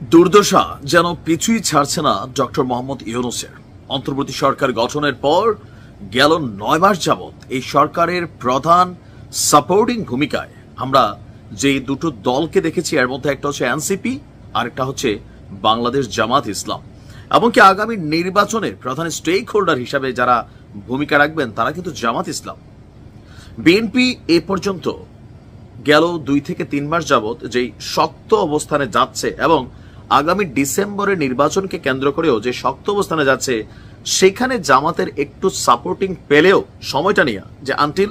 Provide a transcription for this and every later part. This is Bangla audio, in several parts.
দুর্দশা যেন পিছুই ছাড়ছে না ডক্টর মোহাম্মদ ইউনূসের। অন্তর্বর্তী সরকার গঠনের পর গেল 9 মাস যাবৎ এই সরকারের প্রধান সাপোর্টিং ভূমিকায় আমরা যে দুটো দলকে দেখেছি, এর মধ্যে একটা হচ্ছে এনসিপি আর একটা হচ্ছে বাংলাদেশ জামাত ইসলাম। এমনকি আগামী নির্বাচনের প্রধান স্টেক হোল্ডার হিসাবে যারা ভূমিকা রাখবেন তারা কিন্তু জামাত ইসলাম। বিএনপি এ পর্যন্ত গেল 2 থেকে 3 মাস যাবৎ যেই শক্ত অবস্থানে যাচ্ছে এবং আগামী ডিসেম্বরের নির্বাচনকে কেন্দ্র করেও যে শক্ত অবস্থানে যাচ্ছে, সেখানে জামাতের একটু সাপোর্টিং পেলেও সময়টা নিয়ে যে আনটিল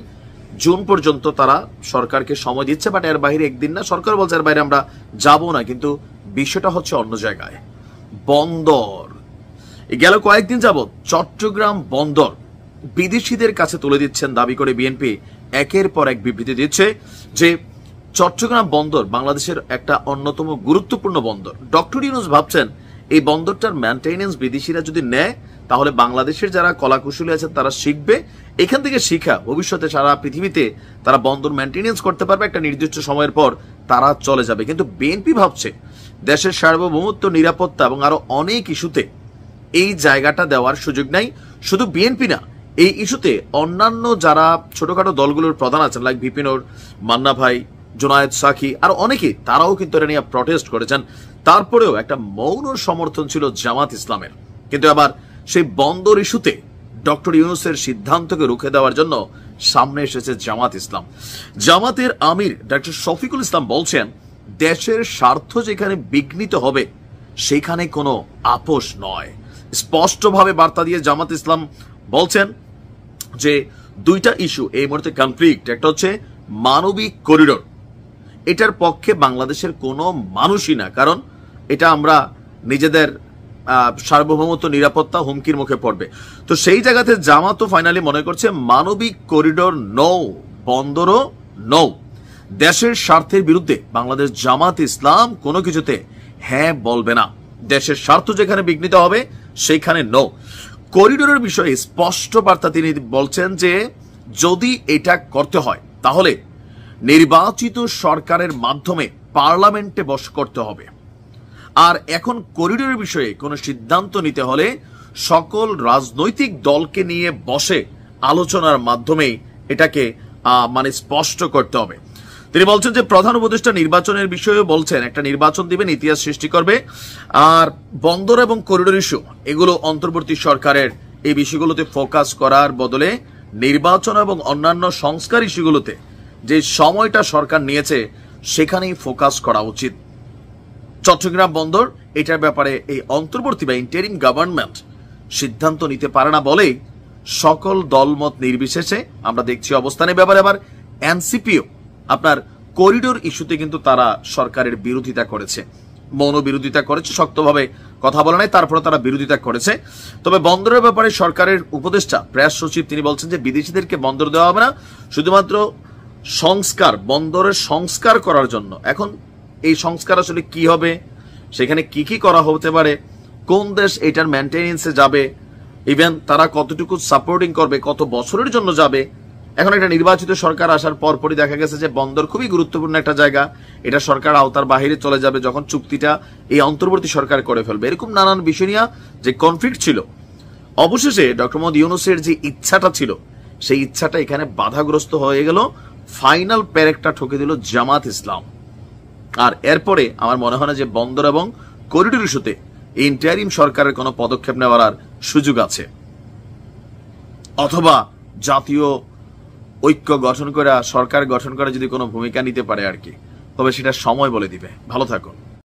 জুন পর্যন্ত তারা সরকারকে সময় দিচ্ছে, বাট এর বাইরে একদিন না, সরকার বলছে এর বাইরে আমরা যাব না। কিন্তু বিষয়টা হচ্ছে অন্য জায়গায়। বন্দর গেল কয়েকদিন যাবৎ চট্টগ্রাম বন্দর বিদেশিদের কাছে তুলে দিচ্ছেন দাবি করে বিএনপি একের পর এক বিবৃতি দিচ্ছে যে চট্টগ্রাম বন্দর বাংলাদেশের একটা অন্যতম গুরুত্বপূর্ণ বন্দর। ডক্টর ইউনূস ভাবছেন এই বন্দরটার মেইনটেনেন্স বিদেশিরা যদি নেয় তাহলে বাংলাদেশের যারা কলাকুশলী আছেন তারা শিখবে, এখান থেকে শিখা ভবিষ্যতে সারা পৃথিবীতে তারা বন্দর মেইনটেনেন্স করতে পারবে, একটা নির্দিষ্ট সময়ের পর তারা চলে যাবে। কিন্তু বিএনপি ভাবছে দেশের সার্বভৌমত্ব, নিরাপত্তা এবং আরো অনেক ইস্যুতে এই জায়গাটা দেওয়ার সুযোগ নাই। শুধু বিএনপি না, এই ইস্যুতে অন্যান্য যারা ছোটখাটো দলগুলোর প্রধান আছেন, লাইক ভিপিনুর, মান্না ভাই, জুনায়েদ সাকি আর অনেকে, তারাও কিন্তু এটা নিয়ে প্রটেস্ট করেছেন। তারপরেও একটা মৌন সমর্থন ছিল জামাত ইসলামের। কিন্তু আবার সেই বন্দর ইস্যুতে ডক্টর ইউনূসের সিদ্ধান্তকে রুখে দেওয়ার জন্য সামনে এসেছে জামাত ইসলাম। জামাতের আমির ডক্টর শফিকুল ইসলাম বলছেন দেশের স্বার্থ যেখানে বিঘ্নিত হবে সেখানে কোনো আপোষ নয়। স্পষ্টভাবে বার্তা দিয়ে জামাত ইসলাম বলছেন যে দুইটা ইস্যু এই মুহূর্তে কনফ্লিক্ট, একটা হচ্ছে মানবিক করিডোর, এটার পক্ষে বাংলাদেশের কোনো মানুষই না, কারণ এটা আমরা নিজেদের সার্বভৌমত্ব, নিরাপত্তা হুমকির মুখে পড়বে। তো সেই জায়গাতে জামাতও ফাইনালি মনে করছে মানবিক করিডোর নৌ, বন্দরও নৌ। দেশের স্বার্থের বিরুদ্ধে বাংলাদেশ জামাত ইসলাম কোনো কিছুতে হ্যাঁ বলবে না। দেশের স্বার্থ যেখানে বিঘ্নিত হবে সেখানে নৌ। করিডোরের বিষয়ে স্পষ্ট বার্তা তিনি বলছেন যে যদি এটা করতে হয় তাহলে নির্বাচিত সরকারের মাধ্যমে পার্লামেন্টে বস করতে হবে। আর এখন করিডোরের বিষয়ে কোনো সিদ্ধান্ত নিতে হলে সকল রাজনৈতিক দলকে নিয়ে বসে আলোচনার মাধ্যমে এটাকে মানে স্পষ্ট করতে হবে। তিনি বলছেন যে প্রধান উপদেষ্টা নির্বাচনের বিষয়ে বলছেন একটা নির্বাচন দিবেন, ইতিহাস সৃষ্টি করবে। আর বন্দর এবং করিডোর ইস্যু এগুলো অন্তর্বর্তী সরকারের এই বিষয়গুলোতে ফোকাস করার বদলে নির্বাচন এবং অন্যান্য সংস্কার ইস্যুগুলোতে যে সময়টা সরকার নিয়েছে সেখানেই ফোকাস করা উচিত। চট্টগ্রাম বন্দর এটার ব্যাপারে এই অন্তর্বর্তী বা ইন্টারিম গভর্নমেন্ট সিদ্ধান্ত নিতে পারে না বলেই সকল দলমত নির্বিশেষে আমরা দেখছি অবস্থানের ব্যাপারে। আবার এনসিপিও আপনার করিডোর ইস্যুতে কিন্তু তারা সরকারের বিরোধিতা করেছে, মৌন বিরোধিতা করেছে, শক্তভাবে কথা বলে নাই, তারপরে তারা বিরোধিতা করেছে। তবে বন্দরের ব্যাপারে সরকারের উপদেষ্টা প্রেস সচিব তিনি বলছেন যে বিদেশিদেরকে বন্দর দেওয়া হবে না, শুধুমাত্র সংস্কার, বন্দরের সংস্কার করার জন্য। এখন এই সংস্কার আসলে কি হবে, সেখানে কি কি করা হতে পারে, কোন দেশ এটার মেইনটেনেন্সে যাবে, ইভেন তারা কতটুকু সাপোর্টিং করবে, কত বছরের জন্য যাবে। এখন একটা নির্বাচিত সরকার আসার পরপরই দেখা গেছে যে বন্দর খুবই গুরুত্বপূর্ণ একটা জায়গা, এটা সরকার আওতার বাহিরে চলে যাবে যখন চুক্তিটা এই অন্তর্বর্তী সরকার করে ফেলবে। এরকম নানান বিষয় নিয়ে যে কনফ্লিক্ট ছিল, অবশেষে ডক্টর মোহাম্মদ ইউনূসের যে ইচ্ছাটা ছিল সেই ইচ্ছাটা এখানে বাধাগ্রস্ত হয়ে গেল। ফাইনাল প্যারেকটা ঠকে দিল জামাত ইসলাম। আর এরপরে আমার মনে হয় না যে বন্দর এবং করিডোর ইস্যুতে ইন্টারিম সরকারের কোনো পদক্ষেপ নেওয়ার সুযোগ আছে, অথবা জাতীয় ঐক্য গঠন করে সরকার গঠন করে যদি কোনো ভূমিকা নিতে পারে আর কি, তবে সেটা সময় বলে দিবে। ভালো থাকুন।